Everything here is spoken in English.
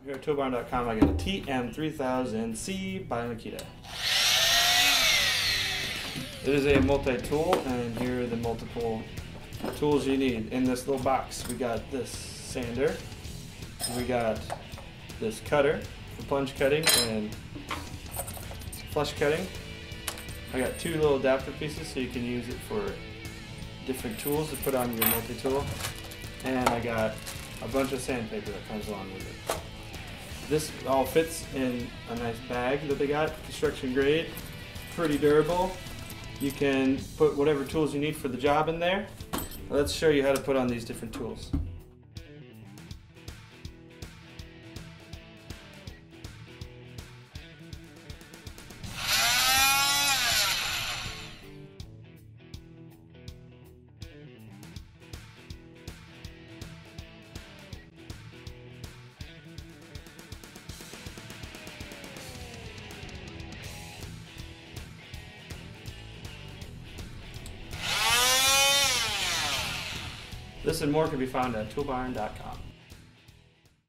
Here at toolbarn.com, I got a TM3000C by Makita. It is a multi-tool, and here are the multiple tools you need. In this little box, we got this sander, we got this cutter for plunge cutting and flush cutting. I got two little adapter pieces so you can use it for different tools to put on your multi-tool. And I got a bunch of sandpaper that comes along with it. This all fits in a nice bag that they got, construction grade, pretty durable. You can put whatever tools you need for the job in there. Let's show you how to put on these different tools. This and more can be found at toolbarn.com.